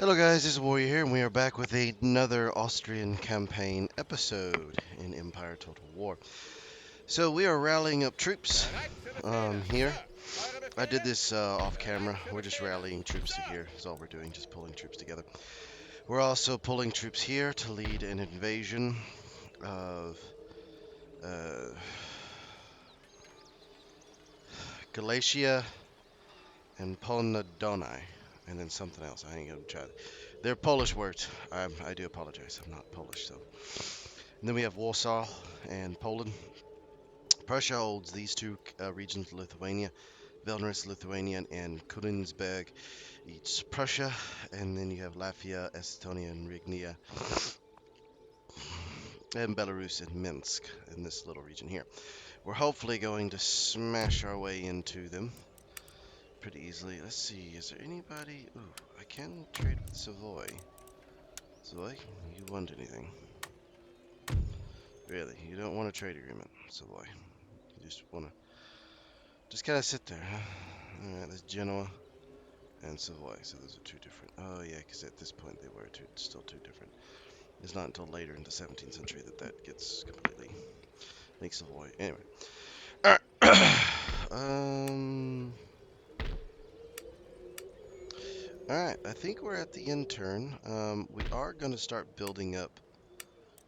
Hello guys, this is Warrior here, and we are back with another Austrian campaign episode in Empire Total War. So we are rallying up troops here. I did this off camera. We're just rallying troops to here. That's all we're doing, just pulling troops together. We're also pulling troops here to lead an invasion of uh, Galatia and Ponadonai, and then something else. I ain't gonna try. They're Polish words. I do apologize. I'm not Polish, so. And then we have Warsaw and Poland. Prussia holds these two regions, Lithuania, Vilnius, Lithuania, and Königsberg, each Prussia. And then you have Latvia, Estonia, and Rygnia, and Belarus and Minsk in this little region here. We're hopefully going to smash our way into them pretty easily. Let's see, is there anybody? Ooh, I can trade with Savoy. Savoy, you want anything? Really, you don't want a trade agreement, Savoy. You just want to just kind of sit there, huh? Alright, there's Genoa and Savoy, so those are two different. Oh yeah, because at this point they were still two different. It's not until later in the 17th century that gets completely makes Savoy. Anyway, um, all right, I think we're at the end turn. We are going to start building up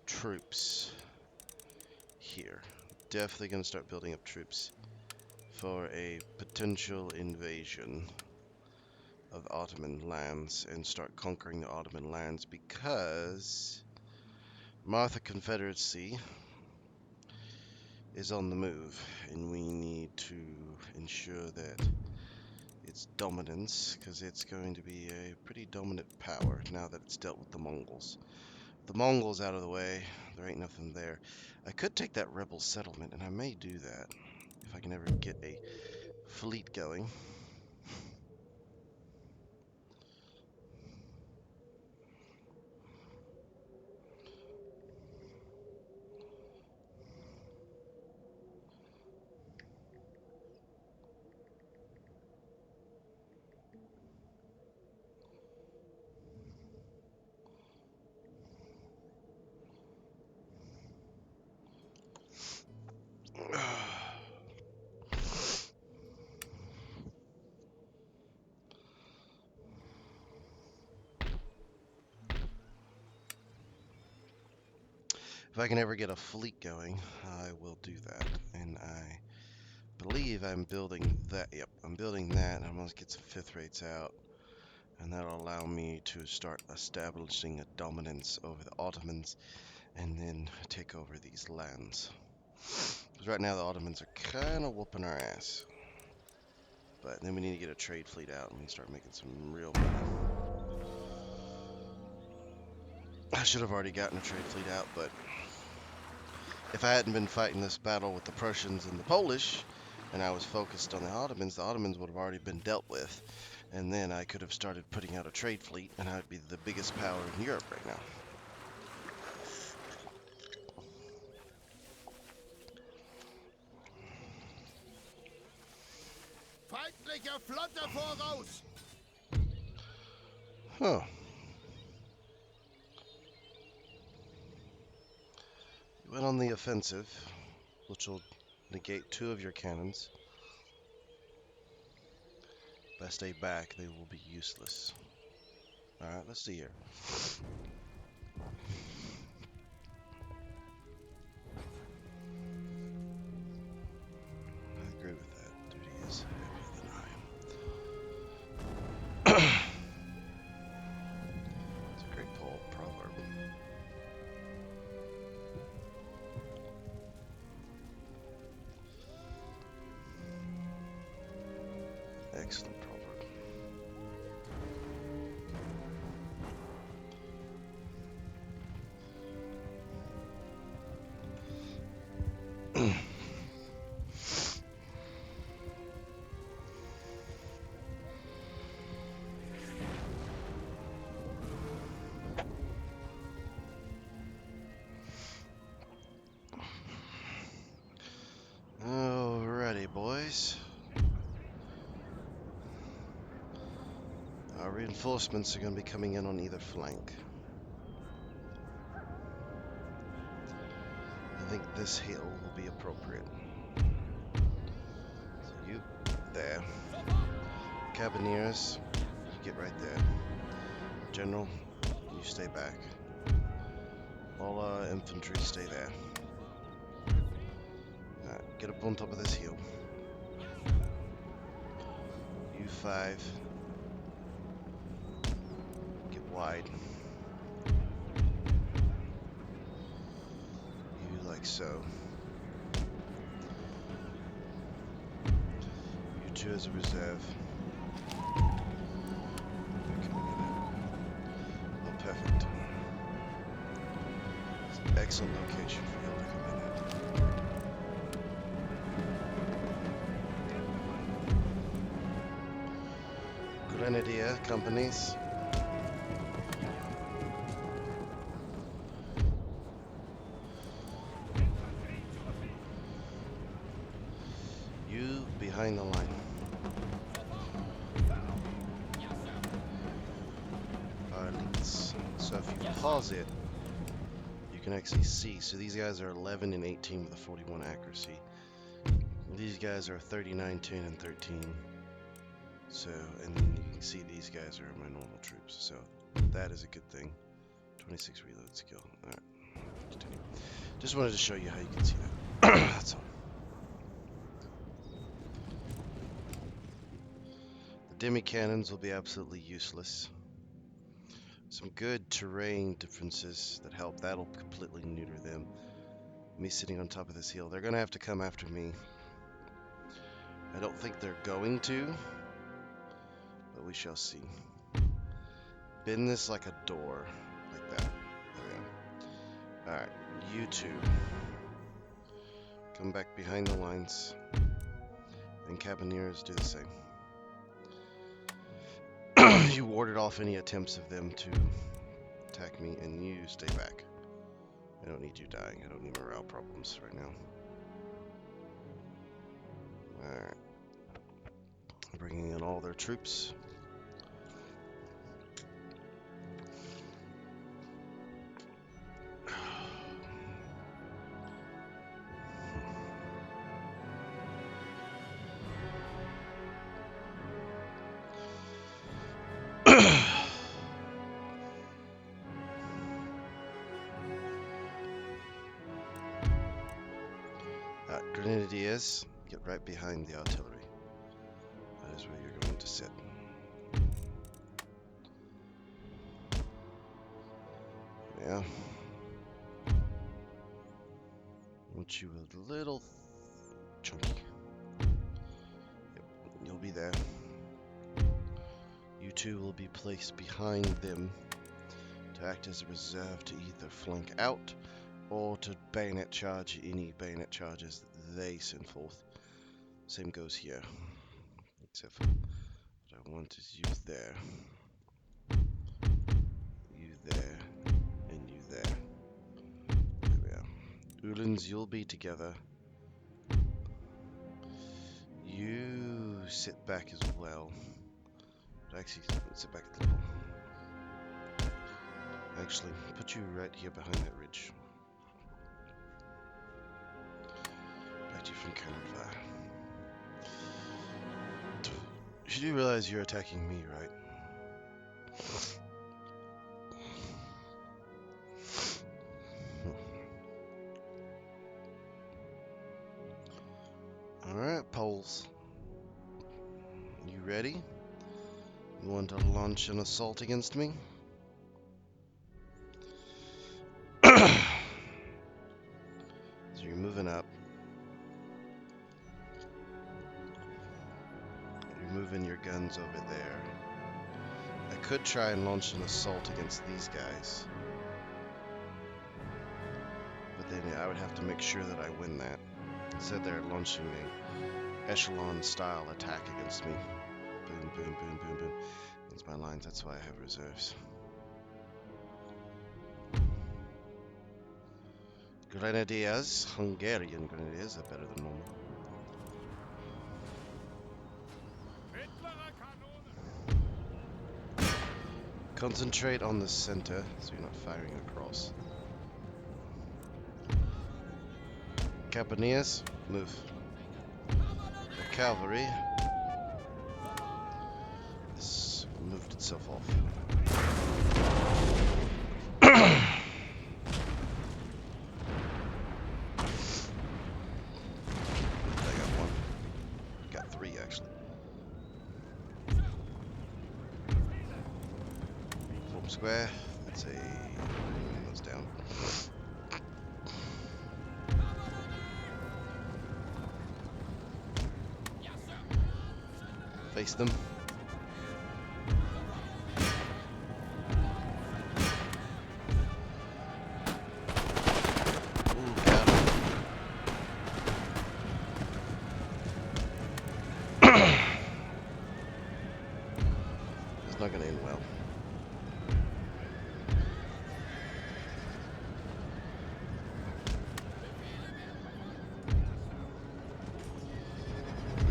troops here. Definitely going to start building up troops for a potential invasion of Ottoman lands and start conquering the Ottoman lands because Martha Confederacy is on the move and we need to ensure that its dominance, because it's going to be a pretty dominant power now that it's dealt with the Mongols. The Mongols out of the way, there ain't nothing there. I could take that rebel settlement, and I may do that if I can ever get a fleet going. If I can ever get a fleet going, I will do that. And I believe I'm building that. Yep, I'm building that. I'm going to get some fifth rates out. And that'll allow me to start establishing a dominance over the Ottomans and then take over these lands. Because right now the Ottomans are kind of whooping our ass. But then we need to get a trade fleet out and we can start making some real money. I should have already gotten a trade fleet out, but if I hadn't been fighting this battle with the Prussians and the Polish, and I was focused on the Ottomans would have already been dealt with. And then I could have started putting out a trade fleet, and I'd be the biggest power in Europe right now. Feindliche Flotte voraus! Huh. You went on the offensive, which will negate 2 of your cannons. If I stay back, they will be useless. Alright, let's see here. I agree with that. Duty is heavier than I am. It's a great proverb. Excellent proverb. Alrighty, boys. Reinforcements are going to be coming in on either flank. I think this hill will be appropriate. So you there. Cabineers, you get right there. General, you stay back. All infantry, stay there. Alright, get up on top of this hill. You 5. Get wide. You like so. You 2 as a reserve. Oh, perfect. It's an excellent location for you to come in at. Grenadier companies. You behind the line. Elites. So if you pause it, you can actually see. So these guys are 11 and 18 with a 41 accuracy. These guys are 39, 10, and 13. So, and then you can see these guys are my normal troops. So that is a good thing. 26 reload skill. Alright. Continue. Just wanted to show you how you can see that. That's all. The demi-cannons will be absolutely useless. Some good terrain differences that help. That'll completely neuter them. Me sitting on top of this hill. They're going to have to come after me. I don't think they're going to, but we shall see. Bend this like a door, like that. There we go. Alright, you 2. Come back behind the lines. And Cabineers do the same. You warded off any attempts of them to attack me, and you stay back. I don't need you dying. I don't need morale problems right now. Alright. Bringing in all their troops. Grenadiers, get right behind the artillery. That is where you're going to sit. Yeah. Want you a little chunky. Yep, you'll be there. You 2 will be placed behind them to act as a reserve to either flank out or to bayonet charge any bayonet charges that they send forth. Same goes here. Except for what I want is you there. You there. And you there. There we are. Uhlans, you'll be together. You sit back as well. But actually, sit back a little. Actually, put you right here behind that ridge. Back you from counter-fire. You do realize you're attacking me, right? Alright, Poles. You ready? You want to launch an assault against me? So you're moving up. You're moving your guns over there. I could try and launch an assault against these guys. But then I would have to make sure that I win that. Instead they're launching a echelon style attack against me. Boom, boom, boom, boom, boom. That's my lines, that's why I have reserves. Grenadiers, Hungarian grenadiers are better than normal. Concentrate on the center so you're not firing across. Campaneers, move. The cavalry has moved itself off. I got one. Got three, actually. Form square. That's a... That's down. Face them. Ooh, got him. It's not gonna end well.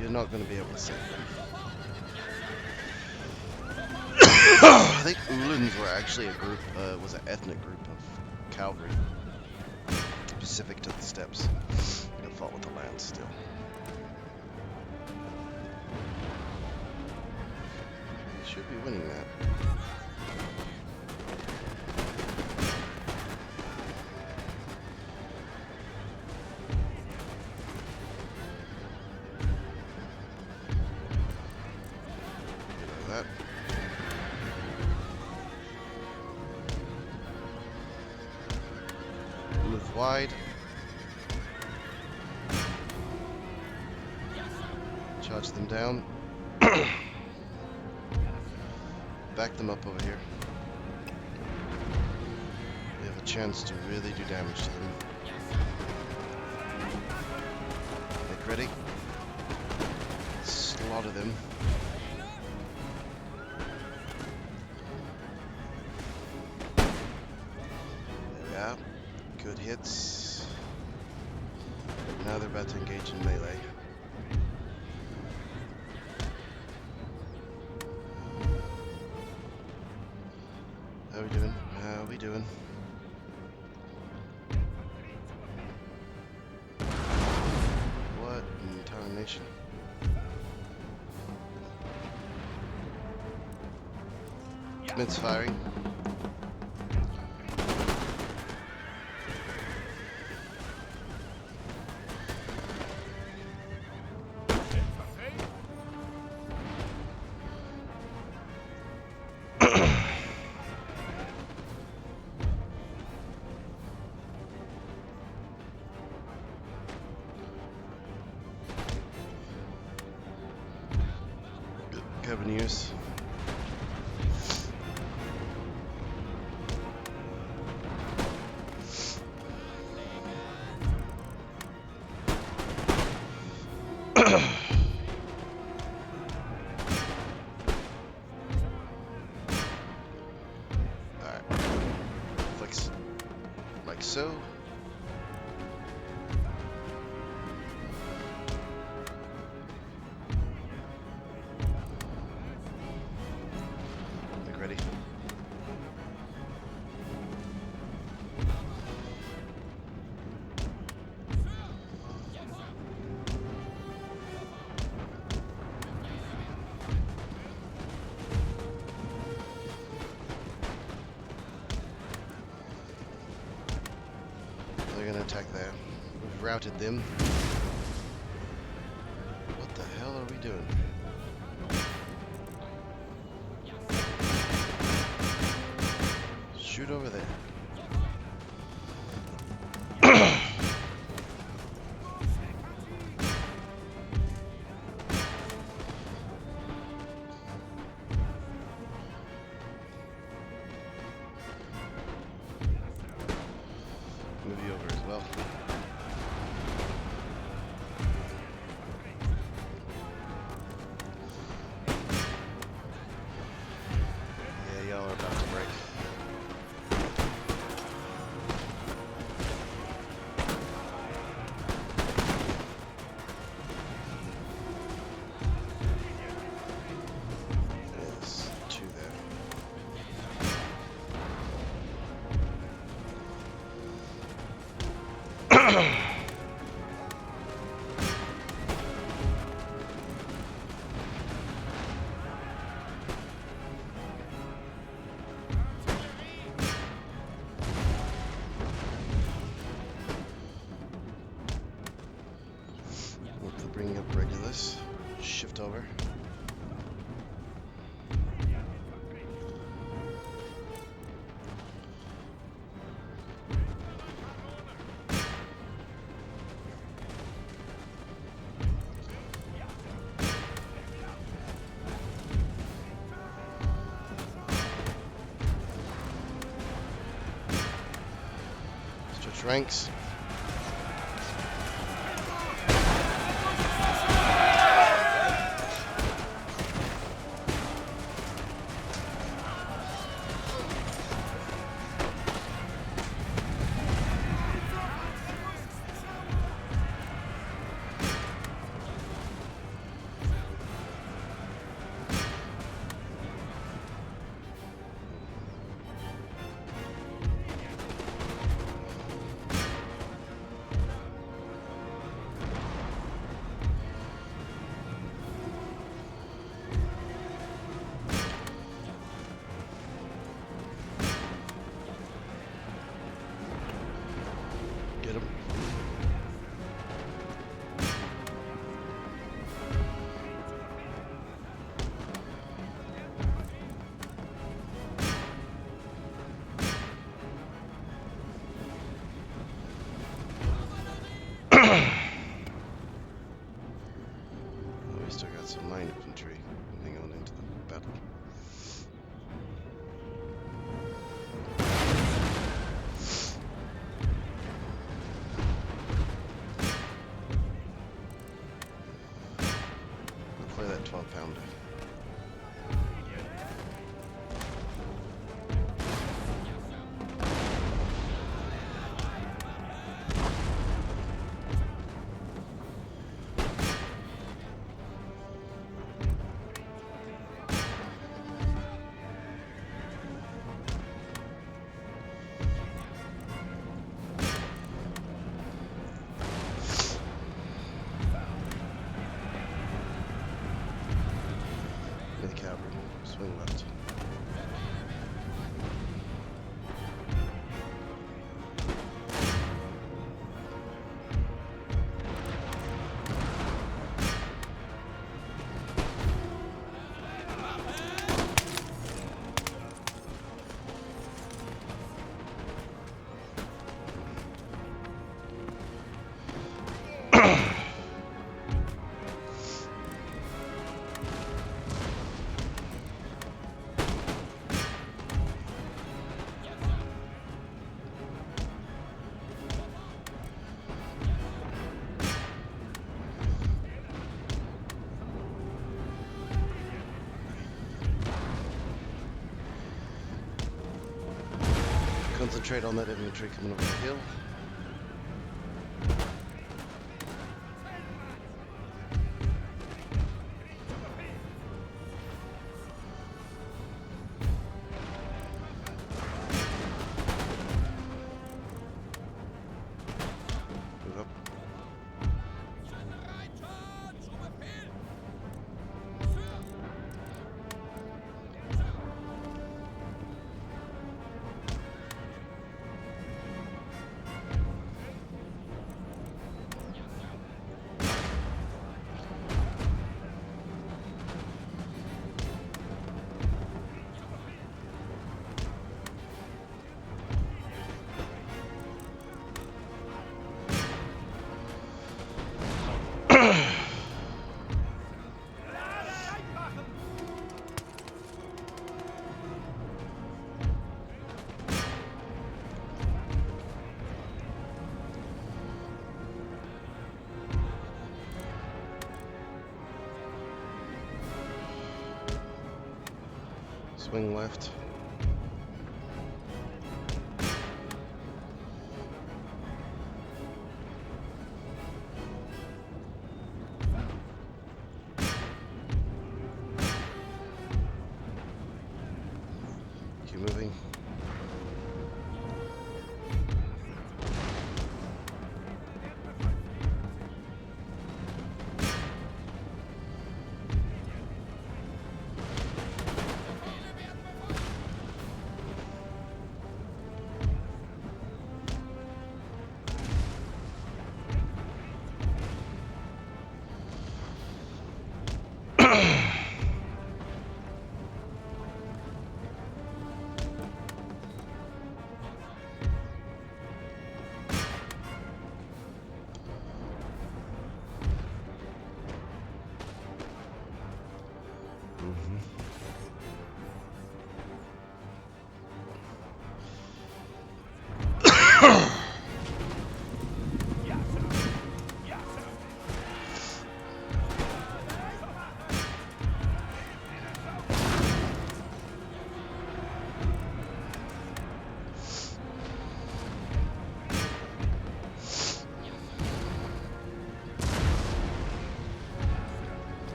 You're not gonna be able to save them. I think Uhlans were actually a group, was an ethnic group of cavalry, specific to the steppes. They fought with the lands still. Should be winning that. Get rid of that. Move wide. Charge them down. Back them up over here. We have a chance to really do damage to them. Make ready. Slaughter them. There we are. Good hits. Now they're about to engage in melee. How we doing? How we doing? What in tarnation? Commence firing. Cabineers. Alright. Flex. Like so. Ready? They're gonna attack there. We've routed them. What the hell are we doing? Shoot over there. Move you over as well. Yeah, y'all are about to break. There's two there. Bring up regulars. Shift over. Stretch ranks. Get him. We still got some line infantry moving on into the battle. Play that 12-pounder. The cavalry, swing left. Concentrate on that infantry coming over the hill. Move up. Swing left. Keep moving.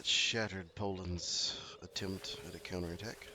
that shattered Poland's attempt at a counterattack.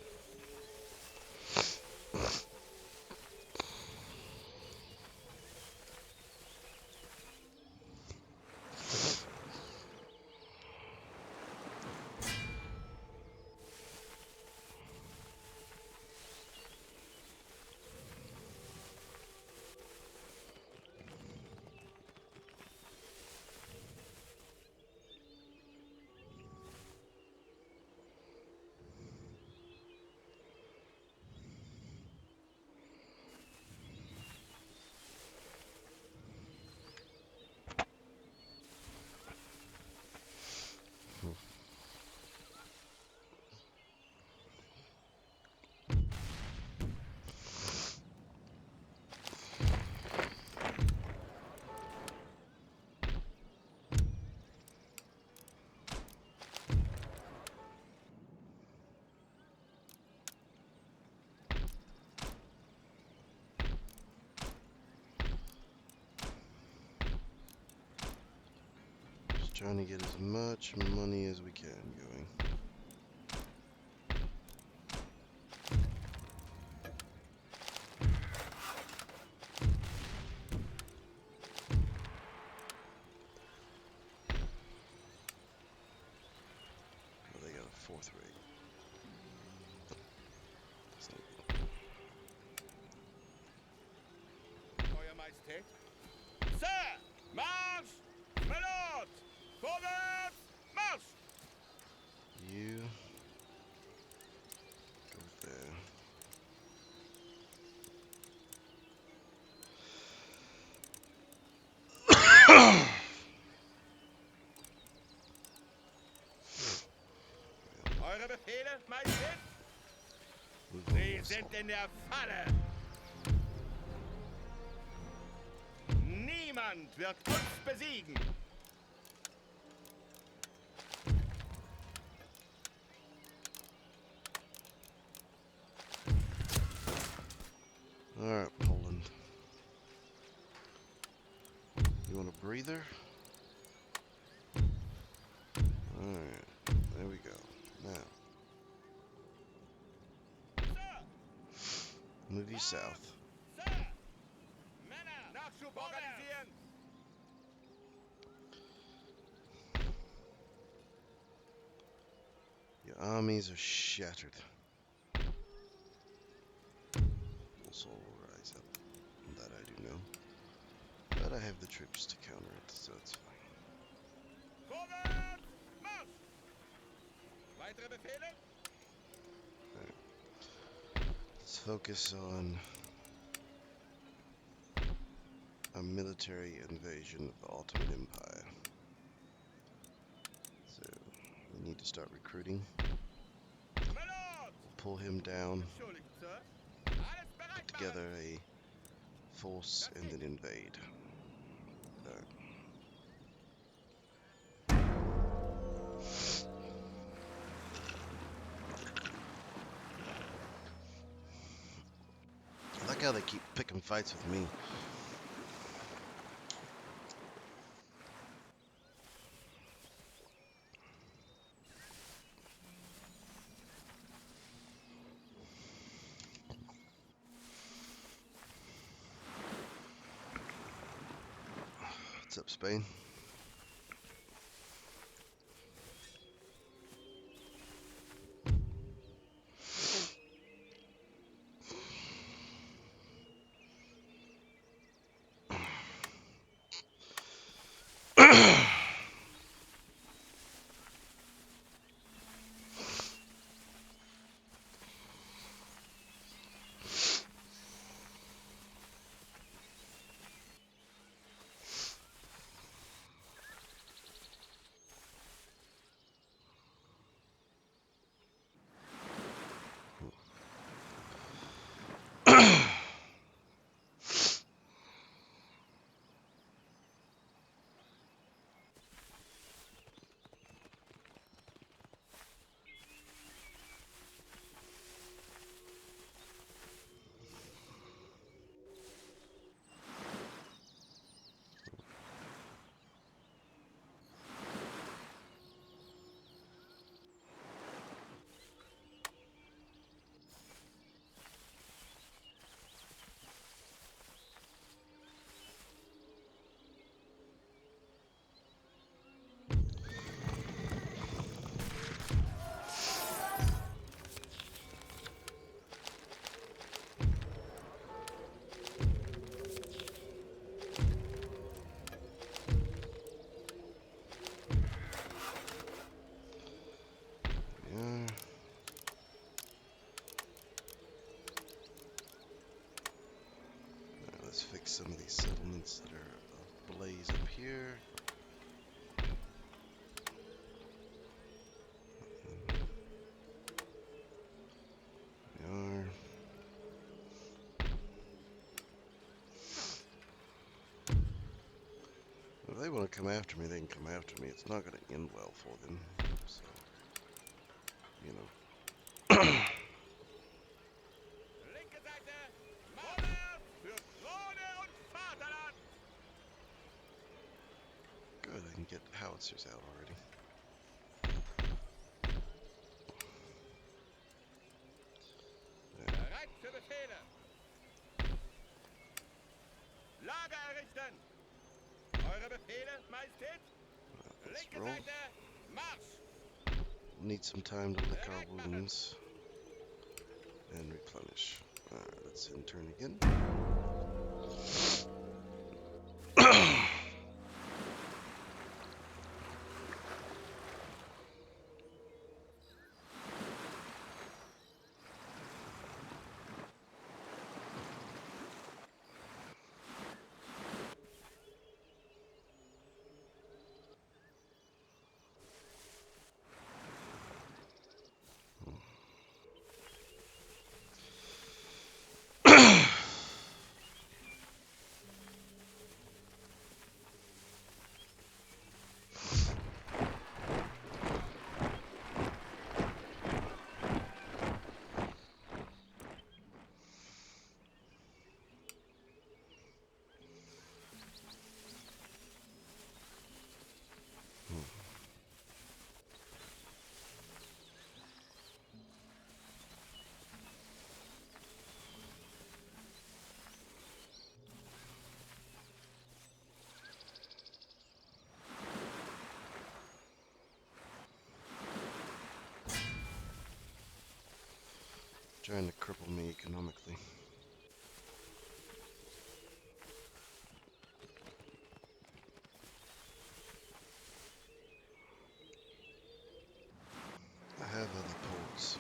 Just trying to get as much money as we can going. Oh, they got a fourth rate. That's not good. Euer Majestät. Sir! Marsch! Melot! Vorwärts! Marsch! You go there. Eure Befehle, Majestät? Move Sie on, sind in der Falle! Niemand wird uns besiegen! Alright, Poland. You want a breather? Alright, there we go. Now, Sir! move you south. Sir! Männer! Nachschub organisieren! Your armies are shattered. Also will rise up. That I do know. But I have the troops to counter it, so it's fine. Vorwärts! Marsch! Weitere Befehle? Let's focus on a military invasion of the Ottoman Empire. So, we need to start recruiting. Melot! We'll pull him down, Entschuldigt, Sir. Alles bereit put together a force, and then invade. Alright. I like how they keep picking fights with me. What's up, Spain? fix some of these settlements that are ablaze up here. There we are. If they want to come after me, they can come after me. It's not going to end well for them. So, you know. Linke Seite, vorwärts für Krone und Vaterland! Good, I can get howitzers out already. Bereit für Befehle! Lager errichten! Eure Befehle, Majestät! Let's Linke roll. Seite, Marsch! Need some time to lick our wounds and replenish. Alright, let's end turn again. Trying to cripple me economically. I have other ports.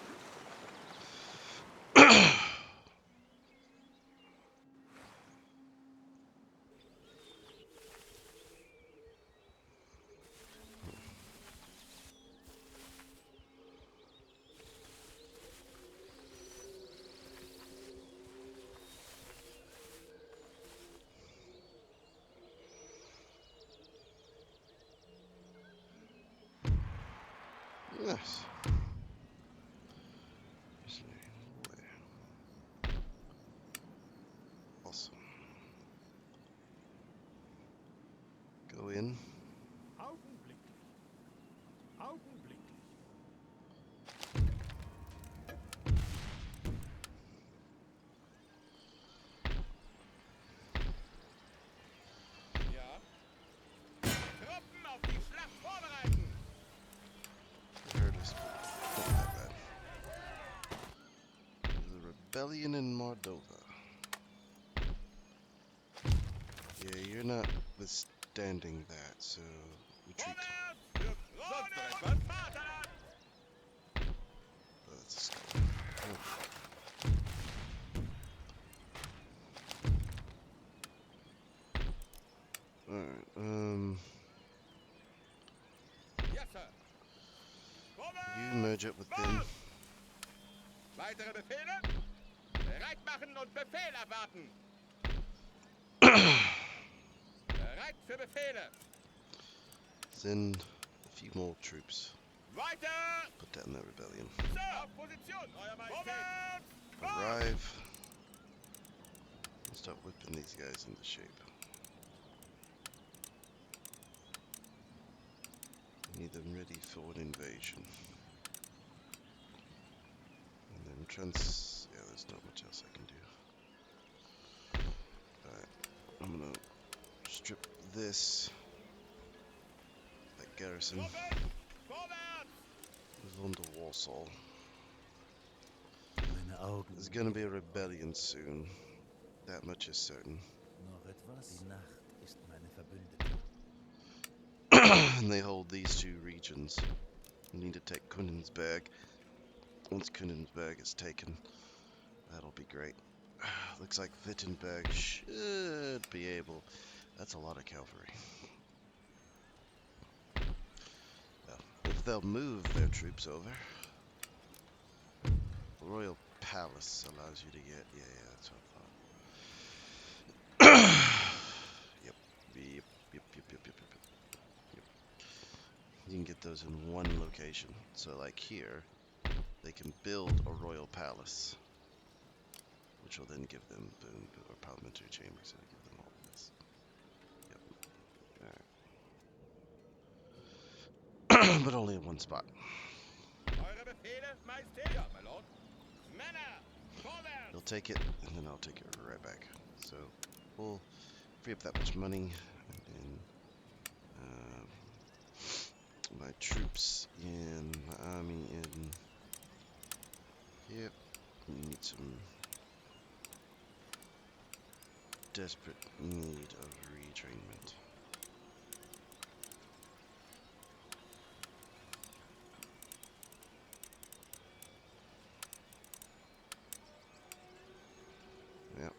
Nice. Awesome. Go in. Augenblicklich. Augenblicklich. Ja. Truppen auf die Schlacht vorbereiten! Heard us, but not that bad. There's a rebellion in Moldova. Yeah, you're not withstanding that, so retreat. Vorwärts für Krone und Vaterland! Oh, that's a scout. Alright, Yes, sir. you merge up with them. Weitere Befehle? Bereit machen und Befehl erwarten! Bereit für Befehle! Send a few more troops. Weiter! Put down that rebellion. Sir! Auf Position! Euer Majestät! Arrive. And start whipping these guys into shape. Need them ready for an invasion. And then yeah, there's not much else I can do. Alright, I'm gonna strip this. That garrison. Vorwärts! Move on to Warsaw. Meine Augen. There's gonna be a rebellion soon. That much is certain. Noch etwas? Die Nacht ist meine Verbündete. And they hold these two regions. We need to take Königsberg. Once Königsberg is taken, that'll be great. Looks like Wittenberg should be able. That's a lot of cavalry. Well, if they'll move their troops over. Royal Palace allows you to get. Yeah, that's what I thought. Yep. Yep. Yep. You can get those in one location. So, like here, they can build a royal palace, which will then give them or parliamentary chambers. It'll give them all of this. Yep. All right. But only in one spot. Eure Befehle, Majestät? Ja, my lord. Männer, vorwärts! He'll take it, and then I'll take it right back. So we'll free up that much money, and then my troops in, my army in. Yep, need some desperate need of retrainment. Yep.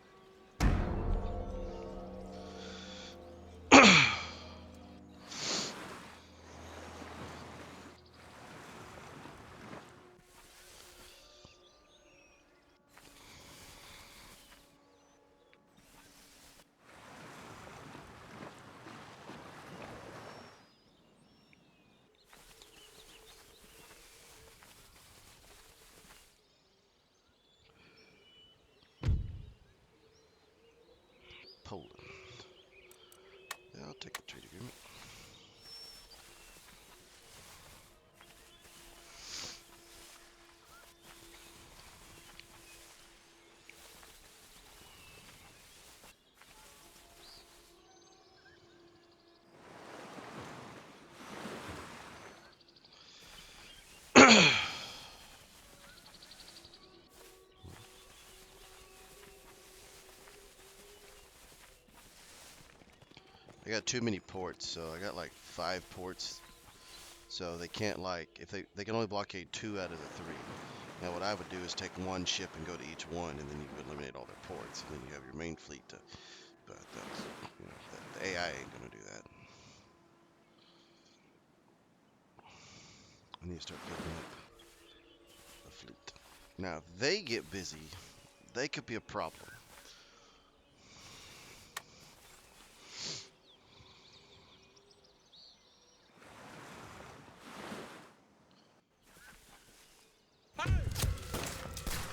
Poland. Yeah, I'll take the trade agreement. I got too many ports, so I got like 5 ports. So they can't if they can only blockade 2 out of the 3. Now what I would do is take one ship and go to each one, and then you would eliminate all their ports, and then you have your main fleet to. But that's, the AI ain't gonna do that. I need to start building up a fleet. Now if they get busy, they could be a problem.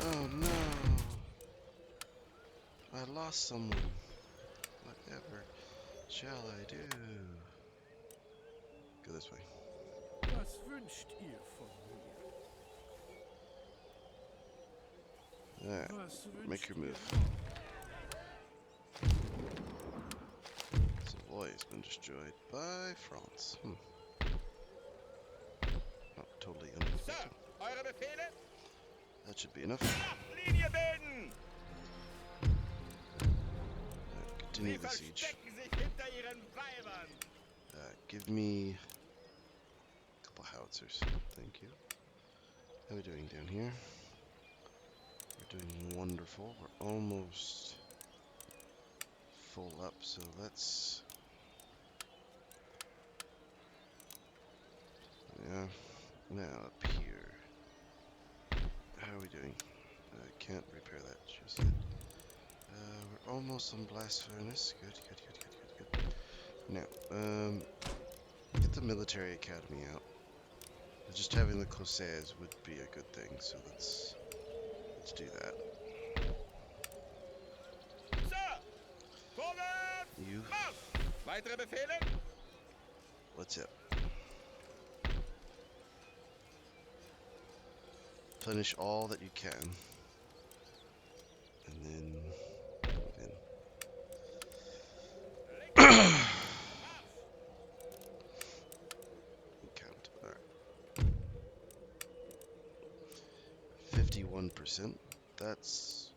Oh no! I lost someone. Whatever shall I do? Go this way. Was wünscht ihr von mir? Alright, Was make wünscht your ihr? move. Savoy has been destroyed by France. Not totally Sir, unexpected. eure Befehle? That should be enough. Schlachtlinie bilden! Continue Sie the siege. verstecken sich hinter ihren Weibern! Give me a couple howitzers. Thank you. How are we doing down here? We're doing wonderful. We're almost full up, so let's. Yeah. Now up here. How are we doing? Can't repair that just yet. We're almost on blast furnace. Good. Now, get the military academy out. Just having the Corsairs would be a good thing, so let's do that. Sir! Vorwärts! You, Marsch! Weitere Befehle? what's up? Plenish all that you can, and then move in. Count. Alright. 51%. That's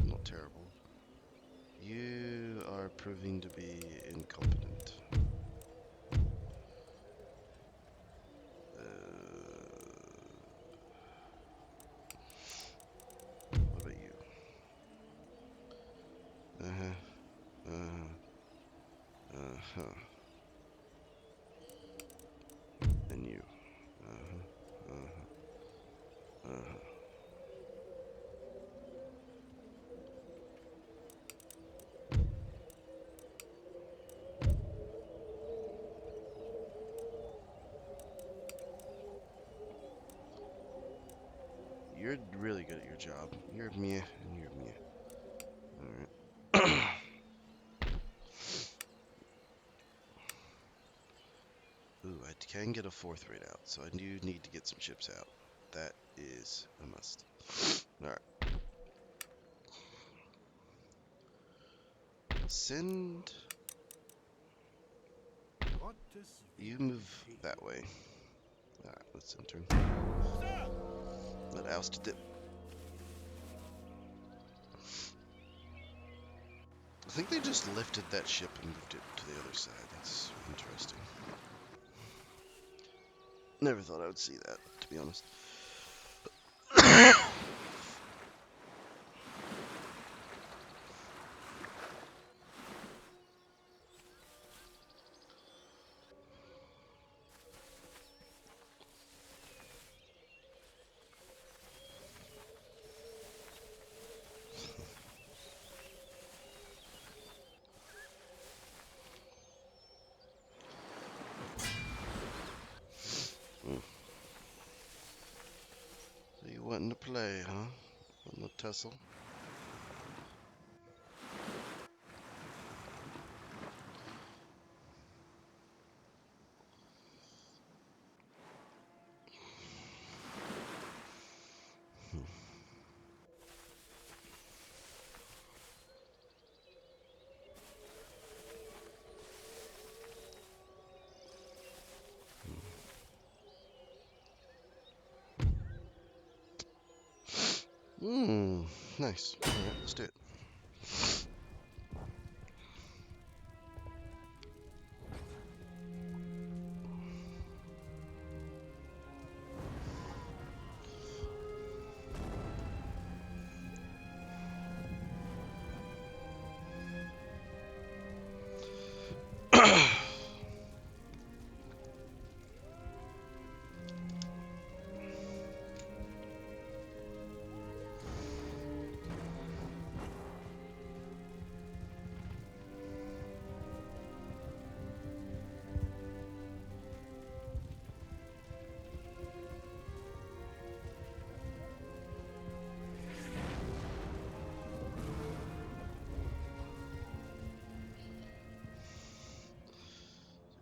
not terrible. You are proving to be incompetent. What about you? Huh. And you. Uh-huh. Uh-huh. Uh-huh. You're really good at your job. You're meh, and you're meh. Alright. Ooh, I can get a fourth rate out, so I do need to get some ships out. That is a must. Alright. Send... Gottes You Wille move geschehe. that way. Alright, let's enter. Sir! Let oust dip. I think they just lifted that ship and moved it to the other side. That's interesting. Never thought I would see that, to be honest. Hmm. So you wanting to play, huh? Wanting to tussle? Hmm. Nice. Alright, let's do it.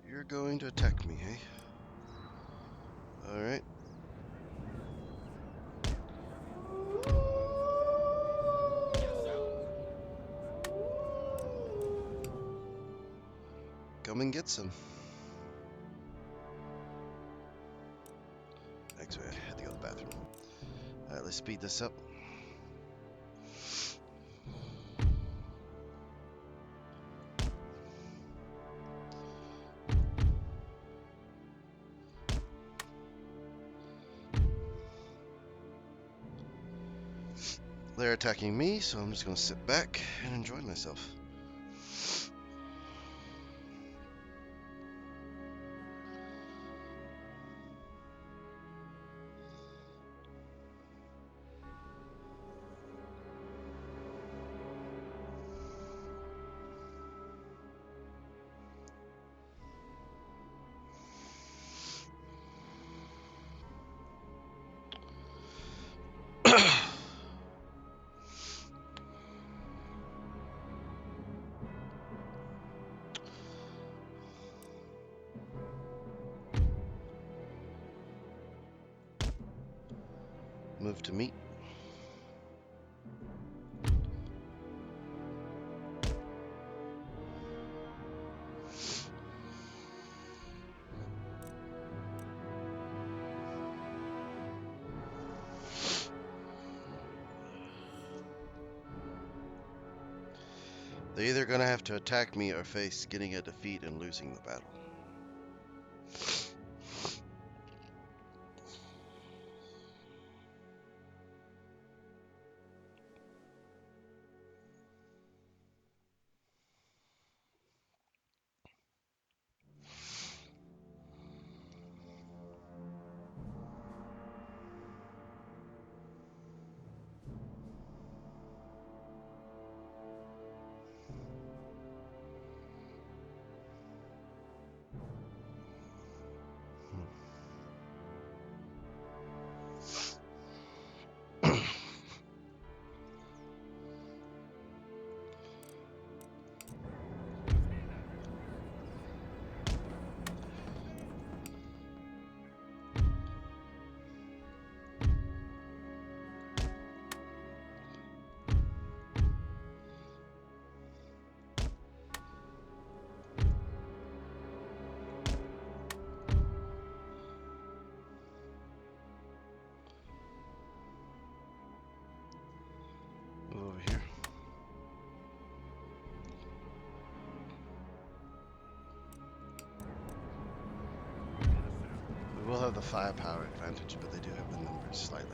You're going to attack me, hey? Alright. Come and get some. Actually, I had to go to the bathroom. Alright, let's speed this up. They're attacking me, so I'm just going to sit back and enjoy myself. Move to meet. They're either going to have to attack me or face getting a defeat and losing the battle. have the firepower advantage, but they do have the numbers slightly.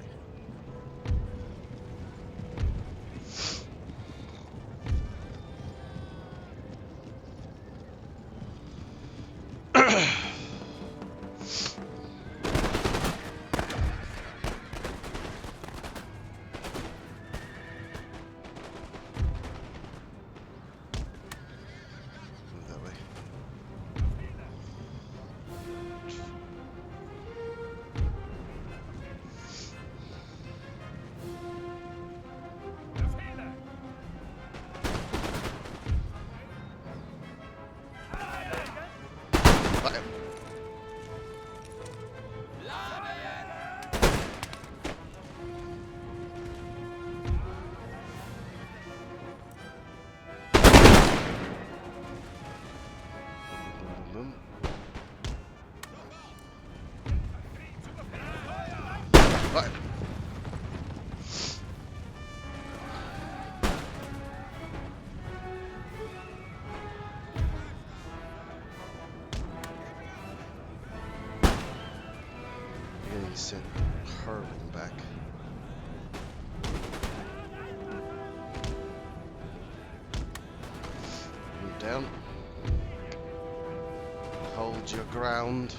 Sent hurling back. Move down. Hold your ground.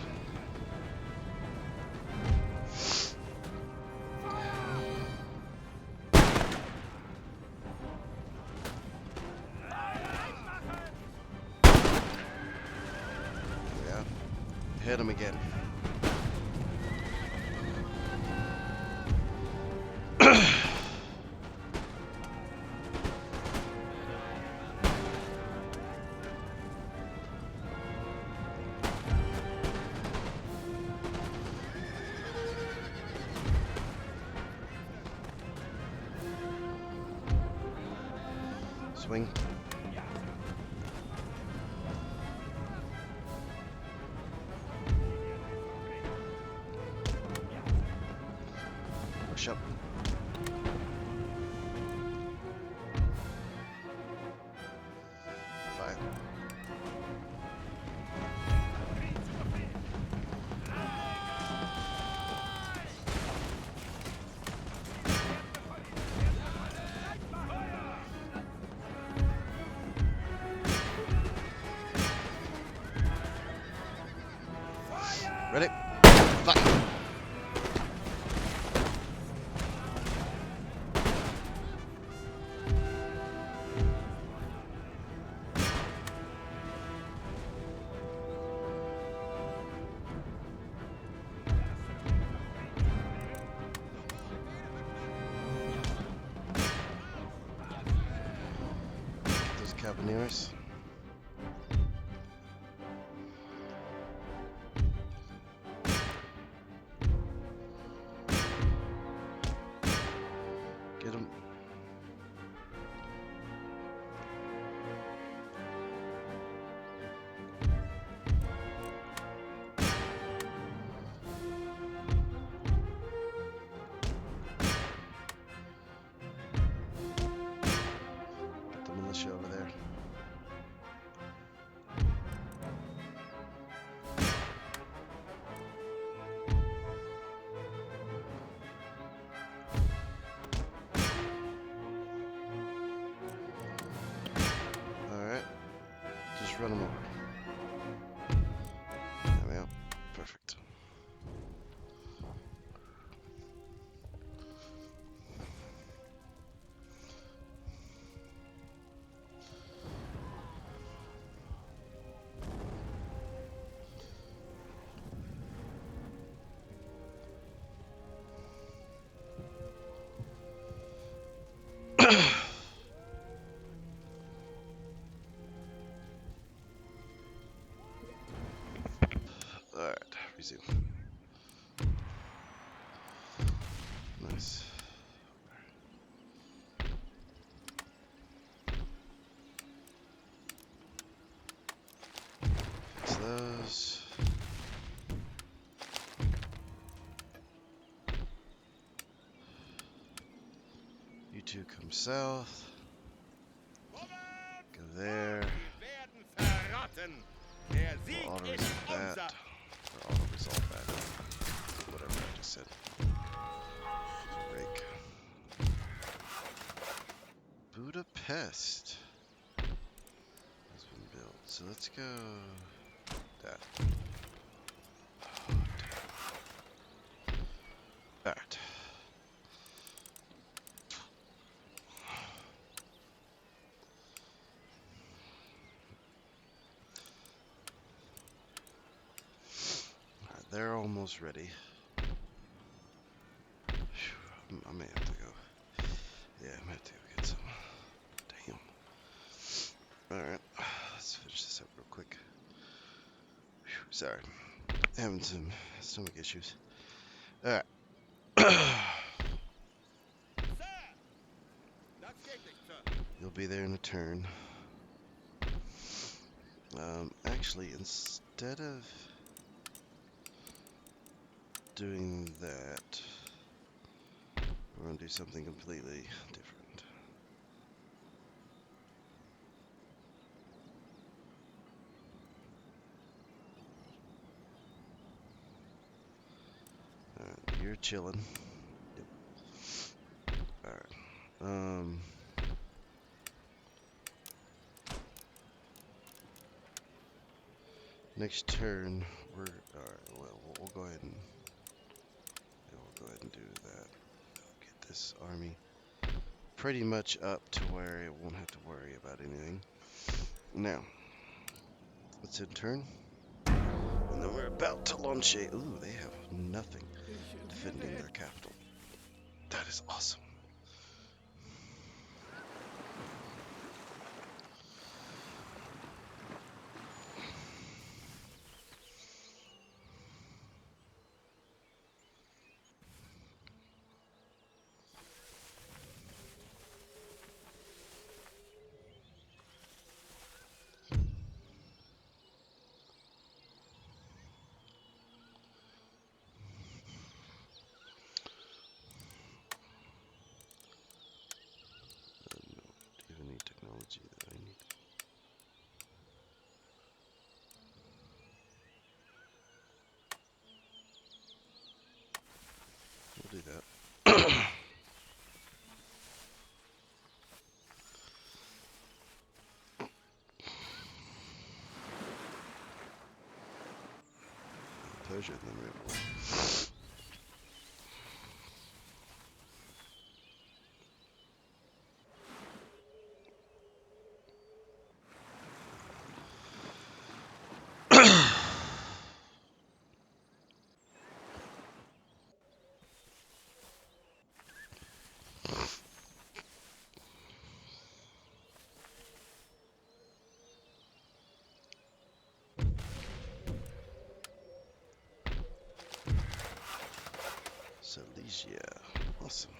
Yeah. Hit him again. Swing. Push up. Fire. Ready? Fire. Those Caballeros. Get him. Get the militia over there. Alright. Just run them over. There we go. Perfect. Alright, resume. Nice. Fix those. You two come south. Go there. werden verraten. Der Sieg We'll auto ist resolve unser. that. Or auto resolve that. said. Rake. Budapest has been built. So let's go that. Oh, Alright. Alright, they're almost ready. Phew, I may have to go. Yeah, I might have to go get some. Damn. Alright, let's finish this up real quick. Whew, sorry. Having some stomach issues. Alright. Sir! Das geht nicht, Sir. You'll be there in a turn. Actually, instead of doing that, we're going to do something completely different. Alright, you're chilling. Yep. Alright. Next turn, alright, well, we'll go ahead and, yeah, we'll go ahead and do that. Get this army pretty much up to where it won't have to worry about anything. Now, let's end turn. And then we're about to launch a... Ooh, they have nothing defending their capital. That is awesome. No, do you have any technology that I need? We'll do that. Pleasure in them right away. Silesia. Awesome.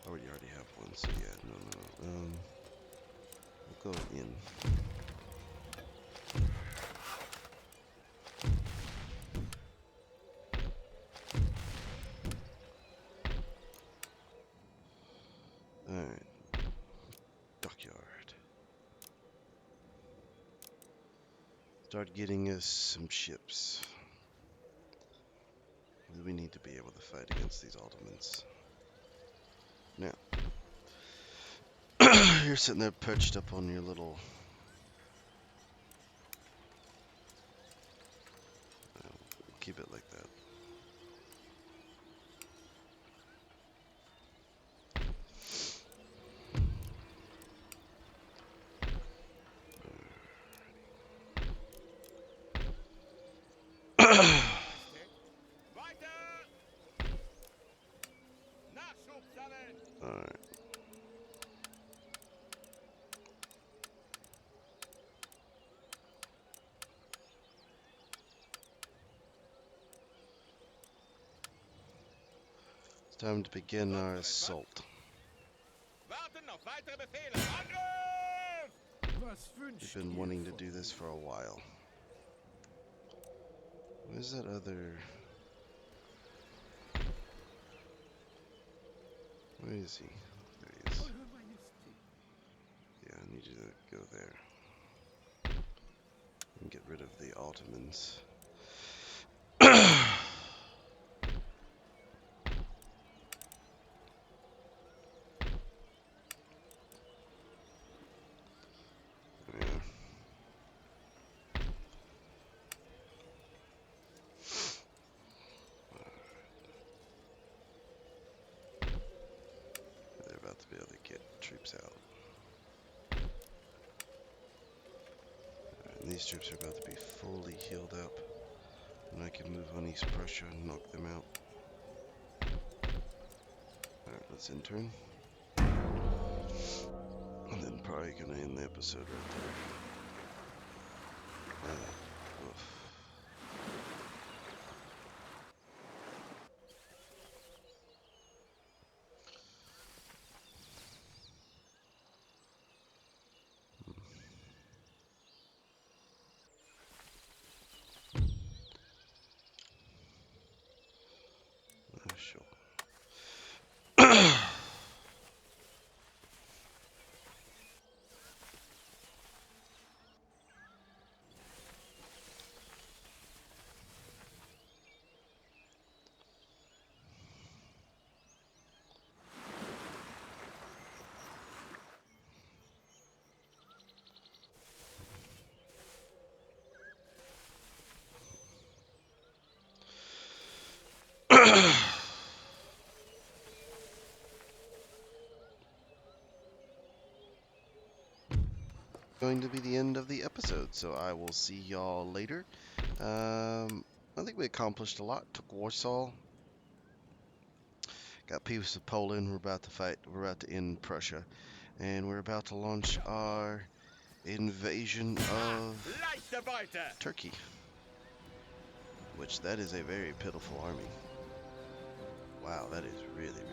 Oh, you already have one, so yeah, no. We'll go in. Alright. Dockyard. Start getting us some ships. We need to be able to fight against these Ottomans. Now, you're sitting there perched up on your little... keep it like that. Majestät. Weiter! Nachschub sammeln! Alright. It's time to begin our assault. Warten auf weitere Befehle! Angriff! Was We've wünscht been ihr wanting to von do this mir? for a while. Where's that other... Where is he? There he is. Eure Majestät. Yeah, I need you to go there. And get rid of the Ottomans. Yeah. They're about to be able to get troops out. And these troops are about to be fully healed up. And I can move on East Prussia and knock them out. Alright, let's intern. And then probably gonna end the episode right there. Oof. Sure. Going to be the end of the episode, so I will see y'all later. I think we accomplished a lot. Took Warsaw. Got peace with Poland. We're about to fight. We're about to end Prussia. And we're about to launch our invasion of Leichte Beute! Turkey. Which that is a very pitiful army. Wow, that is really, really